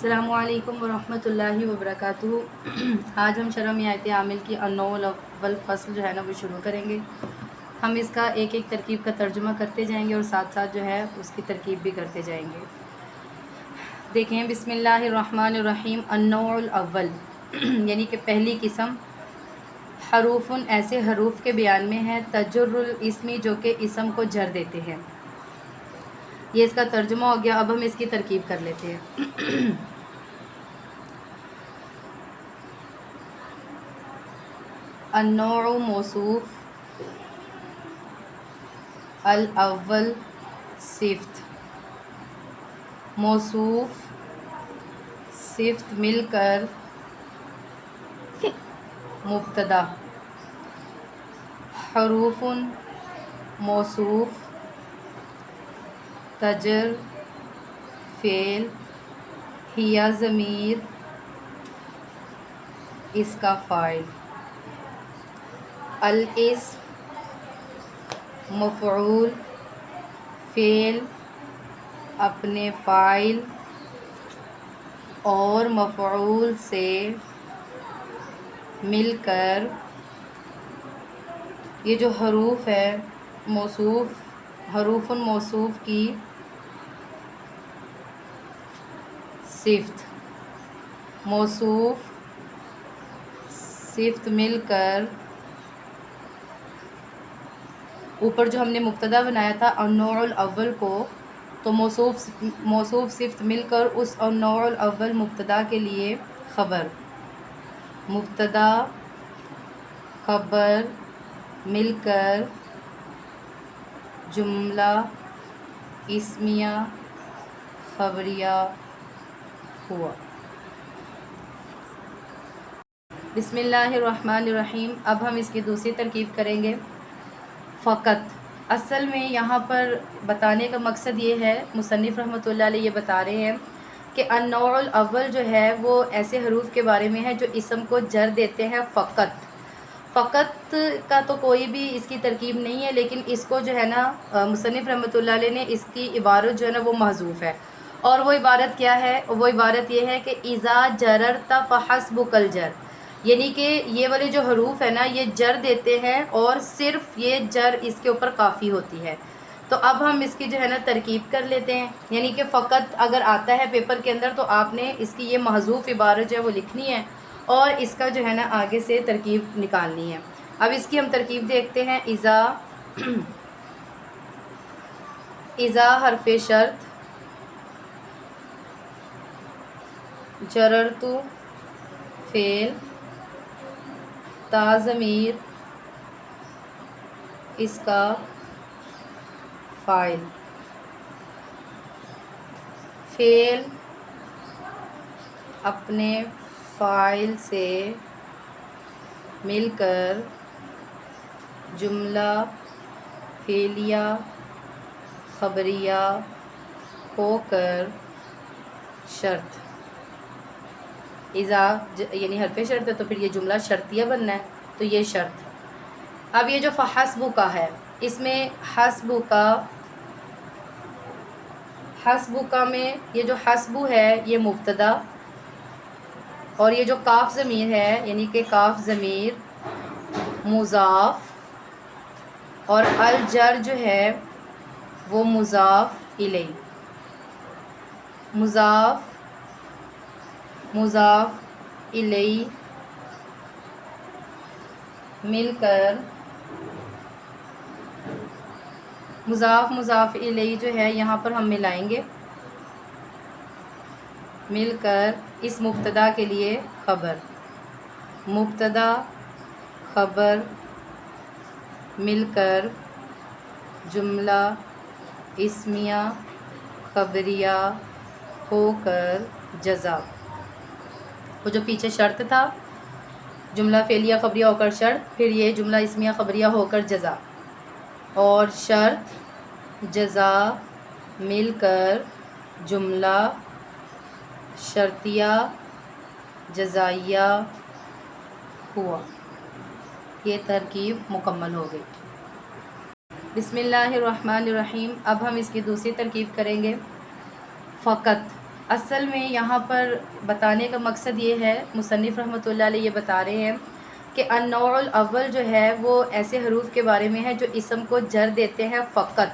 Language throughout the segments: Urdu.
السلام علیکم ورحمۃ اللہ وبرکاتہ۔ آج ہم شرح میں آیت عامل کی النوع الاول فصل جو ہے نا وہ شروع کریں گے۔ ہم اس کا ایک ایک ترکیب کا ترجمہ کرتے جائیں گے اور ساتھ ساتھ جو ہے اس کی ترکیب بھی کرتے جائیں گے۔ دیکھیں، بسم اللہ الرحمن الرحیم۔ النوع الاول یعنی کہ پہلی قسم، حروف ایسے حروف کے بیان میں ہے تجر الاسمی جو کہ اسم کو جر دیتے ہیں۔ یہ اس کا ترجمہ ہو گیا۔ اب ہم اس کی ترکیب کر لیتے ہیں۔ النوع موصوف، الاول صفت، موصوف صفت مل کر مبتدا، حروف موصوف تجر فعل، ہیا ضمیر اس کا فاعل، الاسم مفعول فعل اپنے فاعل اور مفعول سے مل کر، یہ جو حروف ہے موصوف، حروف موصوف کی صفت، موصوف صفت مل کر، اوپر جو ہم نے مبتدا بنایا تھا النوع الاول کو، تو موصوف صفت مل کر اس النوع الاول مبتدا کے لیے خبر، مبتدا خبر مل کر جملہ اسمیہ خبریہ ہوا۔ بسم اللہ الرحمن الرحیم۔ اب ہم اس کی دوسری ترکیب کریں گے۔ فقط، اصل میں یہاں پر بتانے کا مقصد یہ ہے، مصنف رحمۃ اللہ علیہ یہ بتا رہے ہیں کہ النوع الاول جو ہے وہ ایسے حروف کے بارے میں ہے جو اسم کو جر دیتے ہیں فقط۔ فقط کا تو کوئی بھی اس کی ترکیب نہیں ہے، لیکن اس کو جو ہے نا مصنف رحمۃ اللہ علیہ نے اس کی عبارت جو ہے نا وہ محذوف ہے، اور وہ عبارت کیا ہے؟ وہ عبارت یہ ہے کہ اذا جررت فحسبک الجر، یعنی کہ یہ والے جو حروف ہیں نا یہ جر دیتے ہیں اور صرف یہ جر اس کے اوپر کافی ہوتی ہے۔ تو اب ہم اس کی جو ہے نا ترکیب کر لیتے ہیں، یعنی کہ فقط اگر آتا ہے پیپر کے اندر تو آپ نے اس کی یہ محذوف عبارت جو ہے وہ لکھنی ہے اور اس کا جو ہے نا آگے سے ترکیب نکالنی ہے۔ اب اس کی ہم ترکیب دیکھتے ہیں۔ اذا حرف شرط، جررت فعل، تا ضمیر اس کا فاعل، فعل اپنے فاعل سے مل کر جملہ فعلیہ خبریہ ہو کر شرط، اذا یعنی حرف شرط ہے تو پھر یہ جملہ شرطیہ بننا ہے، تو یہ شرط۔ اب یہ جو فحسب کا ہے، اس میں حسب کا میں یہ جو حسب ہے یہ مبتدا، اور یہ جو کاف ضمیر ہے یعنی کہ کاف ضمیر مضاف، اور الجر جو ہے وہ مضاف الیہ، مضاف الیہ مل کر، مضاف الیہ جو ہے یہاں پر ہم ملائیں گے، مل کر اس مبتدا کے لیے خبر، مبتدا خبر مل کر جملہ اسمیہ خبریہ ہو کر جزا، وہ جو پیچھے شرط تھا جملہ فعلیہ خبریہ ہو کر شرط، پھر یہ جملہ اسمیہ خبریہ ہو کر جزا، اور شرط جزا مل کر جملہ شرطیہ جزائیہ ہوا۔ یہ ترکیب مکمل ہو گئی۔ بسم اللہ الرحمن الرحیم۔ اب ہم اس کی دوسری ترکیب کریں گے۔ فقط، اصل میں یہاں پر بتانے کا مقصد یہ ہے، مصنف رحمۃ اللہ علیہ یہ بتا رہے ہیں کہ النوع الاول جو ہے وہ ایسے حروف کے بارے میں ہے جو اسم کو جر دیتے ہیں فقط۔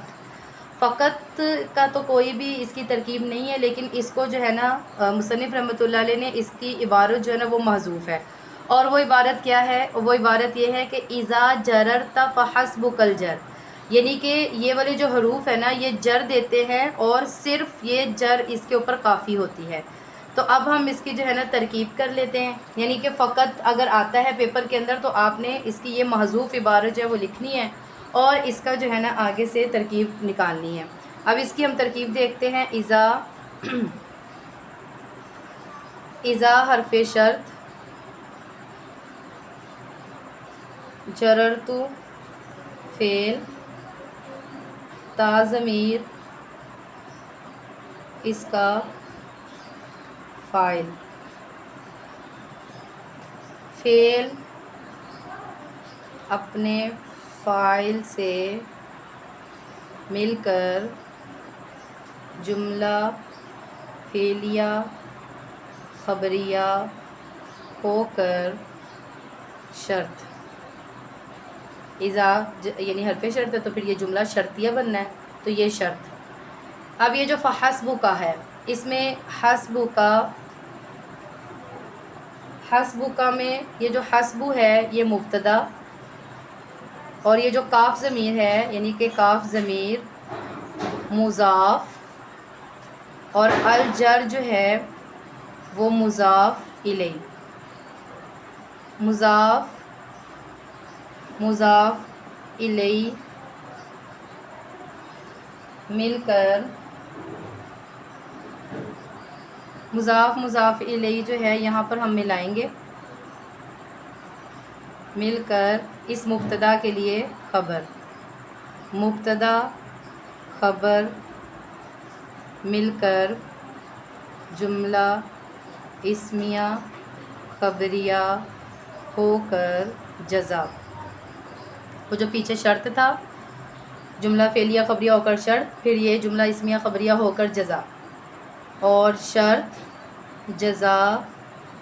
فقط کا تو کوئی بھی اس کی ترکیب نہیں ہے، لیکن اس کو جو ہے نا مصنف رحمۃ اللہ علیہ نے اس کی عبارت جو ہے نا وہ محذوف ہے، اور وہ عبارت کیا ہے؟ وہ عبارت یہ ہے کہ اذا جررت فحسبک الجر، یعنی کہ یہ والے جو حروف ہیں نا یہ جر دیتے ہیں اور صرف یہ جر اس کے اوپر کافی ہوتی ہے۔ تو اب ہم اس کی جو ہے نا ترکیب کر لیتے ہیں، یعنی کہ فقط اگر آتا ہے پیپر کے اندر تو آپ نے اس کی یہ محذوف عبارت جو ہے وہ لکھنی ہے اور اس کا جو ہے نا آگے سے ترکیب نکالنی ہے۔ اب اس کی ہم ترکیب دیکھتے ہیں۔ اذا حرف شرط، جررتو فعل، تا ضمیر اس کا فاعل، فعل اپنے فاعل سے مل کر جملہ فعلیہ خبریہ ہو کر شرط، اذا یعنی حرف شرط ہے تو پھر یہ جملہ شرطیہ بننا ہے، تو یہ شرط۔ اب یہ جو فحسبو کا ہے، اس میں حسبو کا میں یہ جو حسبو ہے یہ مبتدا، اور یہ جو کاف ضمیر ہے یعنی کہ کاف ضمیر مضاف، اور الجر جو ہے وہ مضاف الیہ، مضاف الیہ مل کر، مضاف الیہ جو ہے یہاں پر ہم ملائیں گے، مل کر اس مبتدا کے لیے خبر، مبتدا خبر مل کر جملہ اسمیہ خبریہ ہو کر جزا۔ وہ جو پیچھے شرط تھا جملہ فعلیہ خبریہ ہو کر شرط، پھر یہ جملہ اسمیہ خبریہ ہو کر جزا، اور شرط جزا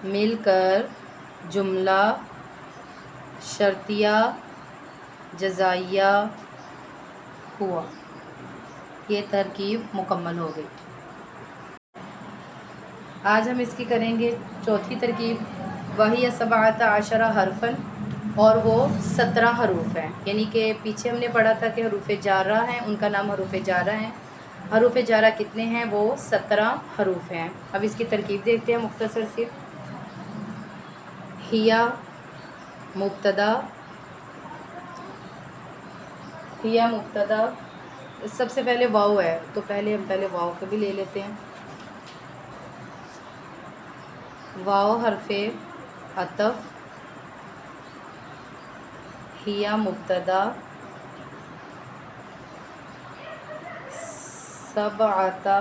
مل کر جملہ شرطیہ جزائیہ ہوا۔ یہ ترکیب مکمل ہو گئی۔ آج ہم اس کی کریں گے چوتھی ترکیب، وہی 17 حرفاً، اور وہ 17 حروف ہیں، یعنی کہ پیچھے ہم نے پڑھا تھا کہ حروف جارہ ہیں، ان کا نام حروف جارہ ہیں۔ حروف جارہ کتنے ہیں؟ وہ 17 حروف ہیں۔ اب اس کی ترکیب دیکھتے ہیں مختصر سی۔ ہیا مبتدا، سب سے پہلے واو ہے تو ہم پہلے واو کو بھی لے لیتے ہیں۔ واو حرف عطف، ہیا مبتدا، 17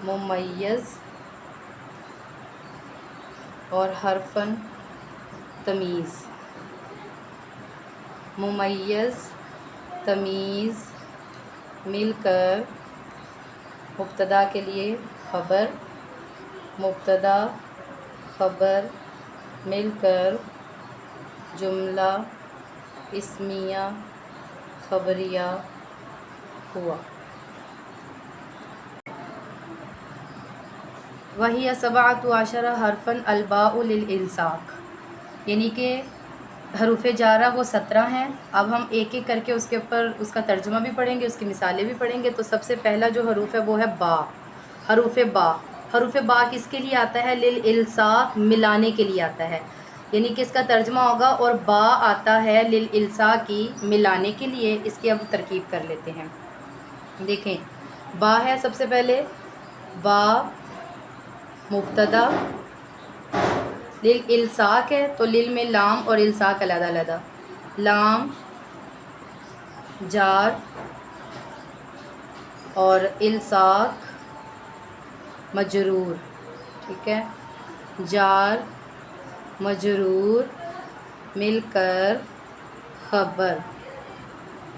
ممیز اور حرفاً تمیز، ممیز تمیز مل کر مبتدا کے لیے خبر، مبتدا خبر مل کر جملہ اسمیہ خبریہ ہوا۔ وہی 17 حرفاً الباء للالصاق، یعنی کہ حروف جارہ وہ 17 ہیں۔ اب ہم ایک ایک کر کے اس کے اوپر اس کا ترجمہ بھی پڑھیں گے، اس کی مثالیں بھی پڑھیں گے۔ تو سب سے پہلا جو حروف ہے وہ ہے با، حروف با۔ حروف با کس کے لیے آتا ہے؟ للالصاق، ملانے کے لیے آتا ہے، یعنی کہ اس کا ترجمہ ہوگا، اور با آتا ہے للالصاق کی، ملانے کے لیے۔ اس کی اب ترکیب کر لیتے ہیں۔ دیکھیں با ہے سب سے پہلے، با مبتدا، للالصاق ہے تو لل میں لام اور الصاق علیحدہ علیحدہ، لام جار اور الصاق مجرور، ٹھیک ہے، جار مجرور مل کر خبر،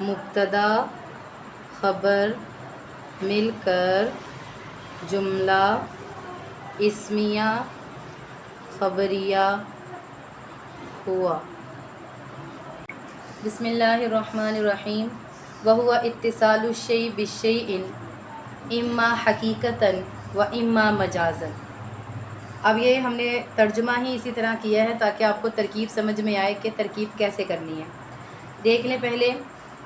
مبتدا خبر مل کر جملہ اسمیہ خبریہ ہوا۔ بسم اللہ الرحمن الرحیم۔ وہو اتصال الشیء بالشیء اما حقیقتاً و اما مجازاً۔ اب یہ ہم نے ترجمہ ہی اسی طرح کیا ہے تاکہ آپ کو ترکیب سمجھ میں آئے کہ ترکیب کیسے کرنی ہے۔ دیکھ لیں پہلے،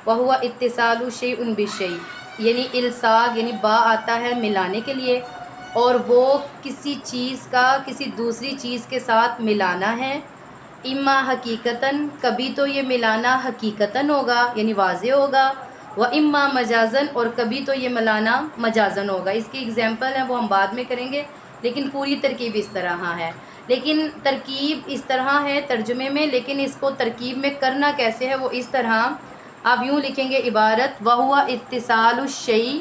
وہو اتصال الشیء بالشیء، یعنی الصاق یعنی با آتا ہے ملانے کے لیے، اور وہ کسی چیز کا کسی دوسری چیز کے ساتھ ملانا ہے۔ اما حقیقتاً، کبھی تو یہ ملانا حقیقتاً ہوگا یعنی واضح ہوگا، و اما مجازاً، اور کبھی تو یہ ملانا مجازاً ہوگا۔ اس کی اگزامپل ہے وہ ہم بعد میں کریں گے، لیکن پوری ترکیب اس طرح ہے۔ لیکن ترکیب اس طرح ہے ترجمے میں، لیکن اس کو ترکیب میں کرنا کیسے ہے وہ اس طرح آپ یوں لکھیں گے عبارت، وہو اتصال الشیء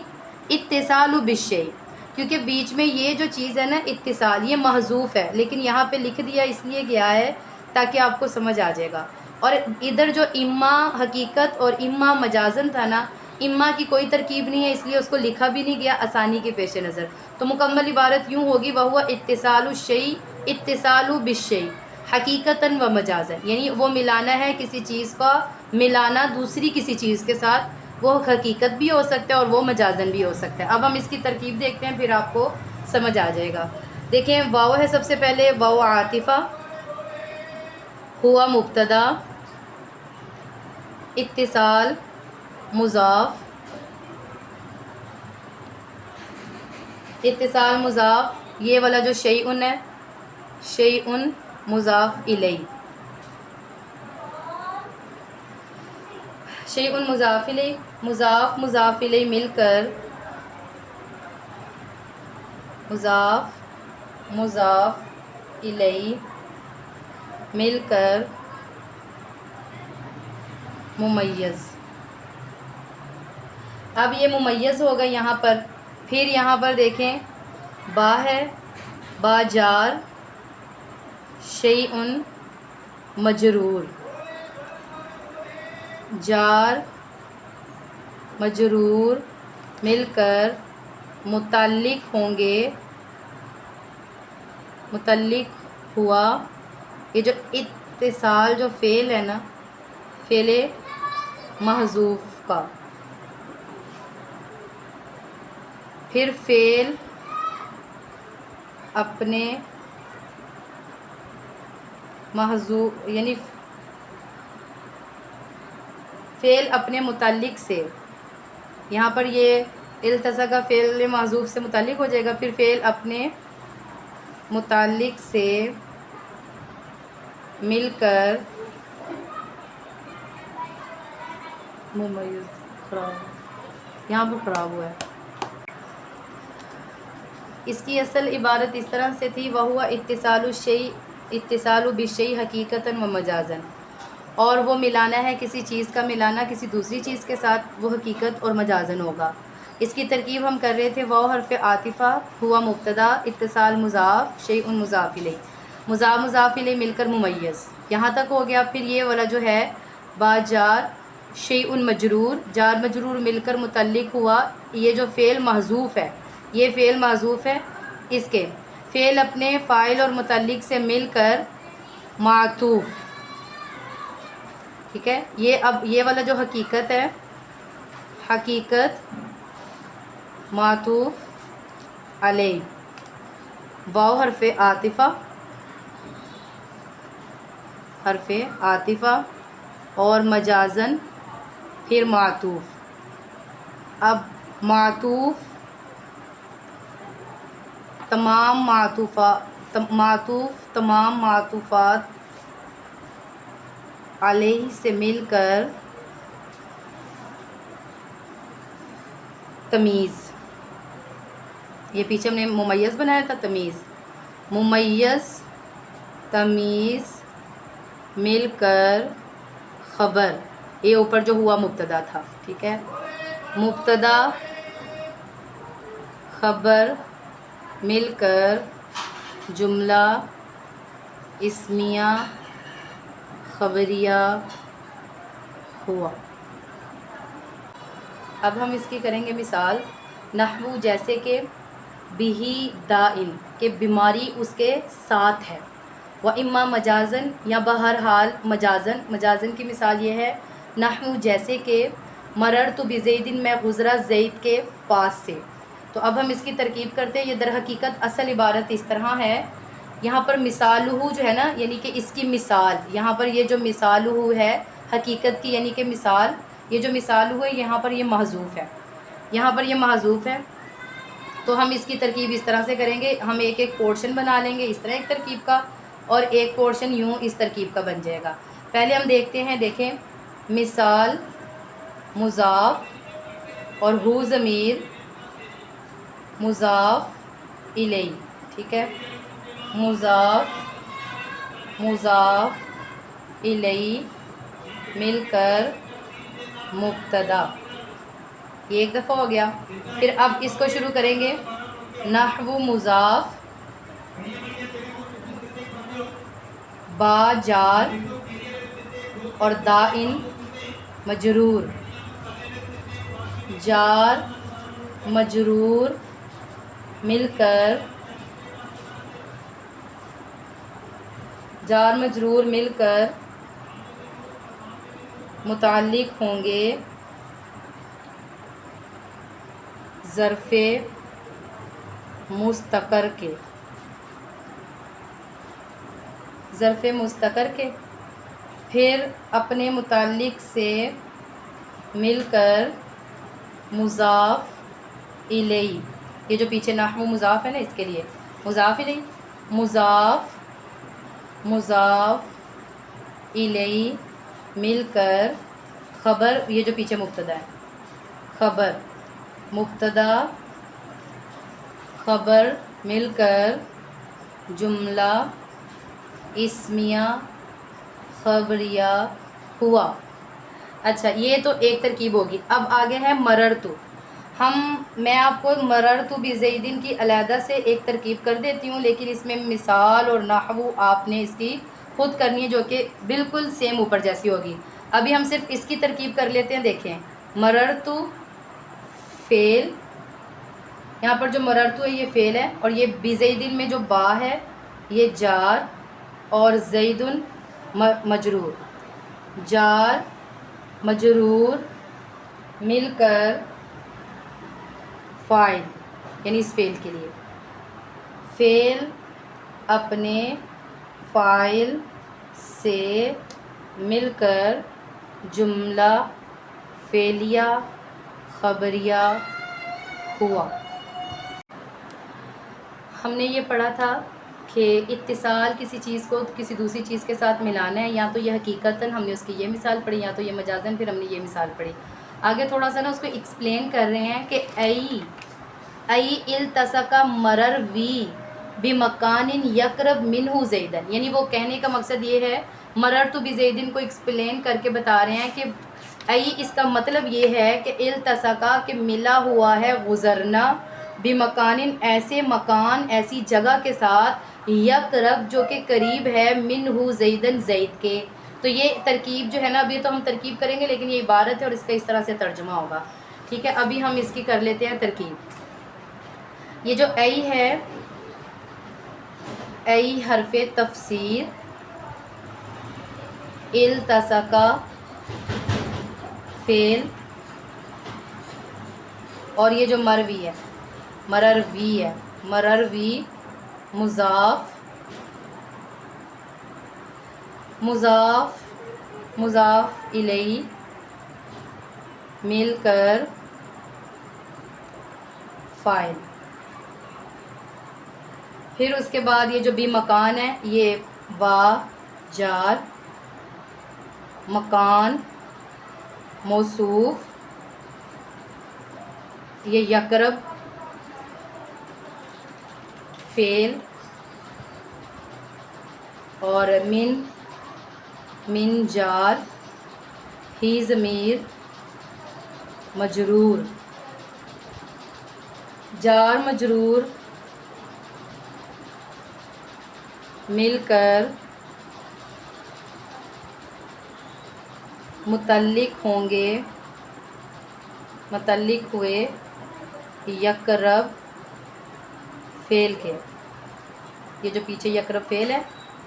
اتصال بالشیء، کیونکہ بیچ میں یہ جو چیز ہے نا اتصال، یہ محذوف ہے، لیکن یہاں پہ لکھ دیا اس لیے گیا ہے تاکہ آپ کو سمجھ آ جائے گا۔ اور ادھر جو اما حقیقت اور اما مجازن تھا نا، اما کی کوئی ترکیب نہیں ہے اس لیے اس کو لکھا بھی نہیں گیا آسانی کے پیش نظر، تو مکمل عبارت یوں ہوگی، وہو اتصال الشیء اتصال بالشیء حقیقتاً و مجازن، یعنی وہ ملانا ہے کسی چیز کا، ملانا دوسری کسی چیز کے ساتھ، وہ حقیقت بھی ہو سکتا ہے اور وہ مجازن بھی ہو سکتا ہے۔ اب ہم اس کی ترکیب دیکھتے ہیں پھر آپ کو سمجھ آ جائے گا۔ دیکھیں، واو ہے سب سے پہلے، واو عاطفہ، ہوا مبتدا، اتصال مضاف، اتصال مضاف، یہ والا جو شیئن ہے، شیئن مضاف الیہ، شیئن مضاف الیہ، مضاف مضاف الیہ مل کر، مضاف مضاف الیہ مل کر ممیز۔ اب یہ ممیز ہوگا یہاں پر، پھر یہاں پر دیکھیں با ہے، با جار، شیئن مجرور، جار مجرور مل کر متعلق ہوں گے، متعلق ہوا، یہ جو اتصال جو فعل ہے نا، فعل محذوف کا، پھر فعل اپنے محذوف یعنی فعل اپنے متعلق سے، یہاں پر یہ التصق کا فعل محذوف سے متعلق ہو جائے گا، پھر فعل اپنے متعلق سے مل کر ممیز، خراب یہاں پر خراب ہوا ہے۔ اس کی اصل عبارت اس طرح سے تھی، وہو اتصال الشیء اتصال بالشیء حقیقتاً و مجازاً، اور وہ ملانا ہے کسی چیز کا ملانا کسی دوسری چیز کے ساتھ، وہ حقیقت اور مجازاً ہوگا۔ اس کی ترکیب ہم کر رہے تھے، واو حرف عاطفہ، ہوا مبتدا، اتصال مضاف، شیء مضاف الیہ، مضاف مضاف الیہ مل کر ممیز، یہاں تک ہو گیا۔ پھر یہ والا جو ہے با جار، شیء مجرور، جار مجرور مل کر متعلق ہوا، یہ جو فعل محذوف ہے، یہ فعل محذوف ہے، اس کے فعل اپنے فاعل اور متعلق سے مل کر معطوف، ٹھیک ہے۔ یہ اب یہ والا جو حقیقت ہے، حقیقت معطوف علیہ، واو حرف عاطفہ، حرف عاطفہ، اور مجازن پھر معطوف۔ اب معطوف تمام معطوفات علیہ سے مل کر تمیز، یہ پیچھے ہم نے ممیز بنایا تھا، تمیز، ممیز تمیز مل کر خبر، یہ اوپر جو ہوا مبتدا تھا، ٹھیک ہے، مبتدا خبر مل کر جملہ اسمیہ خبریہ ہوا۔ اب ہم اس کی کریں گے مثال۔ نحو جیسے کہ، بہی دائن کہ بیماری اس کے ساتھ ہے، و اما مجازن یا بہرحال مجازن، مجازن کی مثال یہ ہے نحو جیسے کہ مررت بزیدن میں گزرا زید کے پاس سے۔ تو اب ہم اس کی ترکیب کرتے ہیں۔ یہ در حقیقت اصل عبارت اس طرح ہے، یہاں پر مثالہ جو ہے نا، یعنی کہ اس کی مثال، یہاں پر یہ جو مثالہ ہے حقیقت کی یعنی کہ مثال، یہ جو مثالہ ہے یہاں پر یہ محذوف ہے، یہاں پر یہ محذوف ہے۔ تو ہم اس کی ترکیب اس طرح سے کریں گے، ہم ایک ایک پورشن بنا لیں گے اس طرح ایک ترکیب کا، اور ایک پورشن یوں اس ترکیب کا بن جائے گا۔ پہلے ہم دیکھتے ہیں، دیکھیں مثال مضاف اور ہو ضمیر مضاف الیہ، ٹھیک ہے، مضاف الیہ مل کر مبتدا، یہ ایک دفعہ ہو گیا۔ پھر اب اس کو شروع کریں گے، نحو مضاف با جار اور دائن مجرور، جار مجرور مل کر متعلق ہوں گے ظرف مستقر کے، ظرف مستقر کے، پھر اپنے متعلق سے مل کر مضاف الیہ، یہ جو پیچھے نحو مضاف ہے نا اس کے لیے مضاف الیہ، مضاف الیہ مل کر خبر، یہ جو پیچھے مبتدا ہے خبر، مبتدا خبر مل کر جملہ اسمیہ خبریہ ہوا۔ اچھا، یہ تو ایک ترکیب ہوگی۔ اب آگے ہے مررتو، میں آپ کو مررتو بزیدن کی علیحدہ سے ایک ترکیب کر دیتی ہوں، لیکن اس میں مثال اور نحو آپ نے اس کی خود کرنی ہے، جو کہ بالکل سیم اوپر جیسی ہوگی۔ ابھی ہم صرف اس کی ترکیب کر لیتے ہیں، دیکھیں مررتو فعل، یہاں پر جو مررتو ہے یہ فعل ہے، اور یہ بزیدن میں جو با ہے یہ جار اور زیدن مجرور، جار مجرور مل کر فاعل، یعنی اس فعل کے لیے فعل اپنے فاعل سے مل کر جملہ فعلیہ خبریہ ہوا۔ ہم نے یہ پڑھا تھا کہ اتصال کسی چیز کو کسی دوسری چیز کے ساتھ ملانا ہے، یا تو یہ حقیقتاً ہم نے اس کی یہ مثال پڑھی، یا تو یہ مجازاً پھر ہم نے یہ مثال پڑھی۔ آگے تھوڑا سا نا اس کو ایکسپلین کر رہے ہیں کہ ای التصق مرر وی بمکان یقرب منہ زیدن، یعنی وہ کہنے کا مقصد یہ ہے، مررت بزیدن کو ایکسپلین کر کے بتا رہے ہیں کہ ای اس کا مطلب یہ ہے کہ التصقہ کہ ملا ہوا ہے گزرنا، بمکان ایسے مکان ایسی جگہ کے ساتھ، یقرب جو کہ قریب ہے، منہ زیدن زید کے۔ تو یہ ترکیب جو ہے نا، ابھی تو ہم ترکیب کریں گے لیکن یہ عبارت ہے اور اس کا اس طرح سے ترجمہ ہوگا، ٹھیک ہے۔ ابھی ہم اس کی کر لیتے ہیں ترکیب۔ یہ جو ای ہے، ای حرف تفسیر، التصقہ فعل، اور یہ جو مروی ہے مرروی ہے، مرروی مضاف الیہ مل کر فاعل، پھر اس کے بعد یہ جو بھی مکان ہے یہ با جار، مکان موصوف، یہ یقرب فعل، اور من جار، ہی ضمیر مجرور، جار مجرور مل کر متعلق ہوئے یقرب فعل کے، یہ جو پیچھے یقرب فعل ہے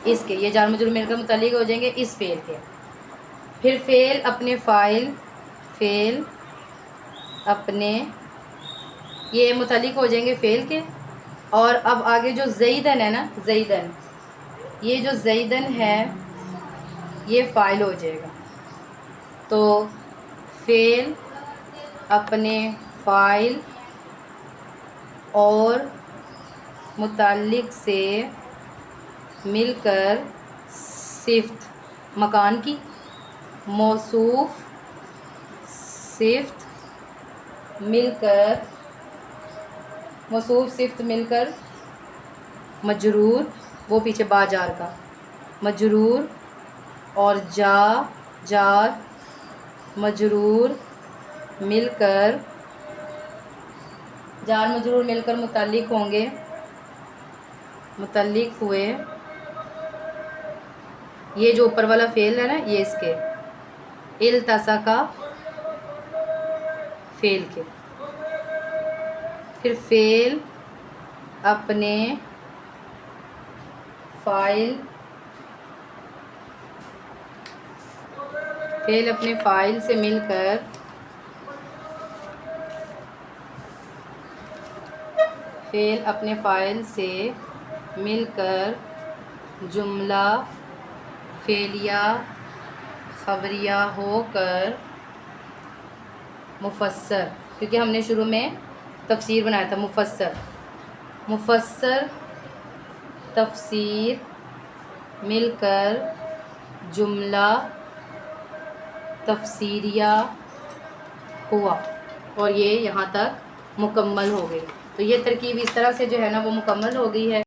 اس کے، یہ جار مجرور مل کر متعلق ہو جائیں گے اس فعل کے۔ پھر فعل اپنے فاعل، فعل اپنے، یہ متعلق ہو جائیں گے فعل کے۔ اور اب آگے جو زیدن ہے نا، زیدن، یہ جو زیدن ہے یہ فاعل ہو جائے گا۔ تو فعل اپنے فاعل اور متعلق سے مل کر صفت مکان کی، موصوف صفت مل کر، موصوف صفت مل کر مجرور، وہ پیچھے با جار کا، مجرور اور جار مجرور مل کر، جار مجرور مل کر متعلق ہوں گے، متعلق ہوئے، یہ جو اوپر والا فعل ہے نا یہ اس کے، التصقا فعل کے۔ پھر فعل اپنے فاعل، فعل اپنے فاعل سے مل کر، فعل اپنے فاعل سے مل کر جملہ فعلیہ خبریہ ہو کر مفسر، کیونکہ ہم نے شروع میں تفسیر بنایا تھا، مفسر تفسیر مل کر جملہ تفسیریہ ہوا، اور یہ یہاں تک مکمل ہو گئی۔ تو یہ ترکیب اس طرح سے جو ہے نا وہ مکمل ہو گئی ہے۔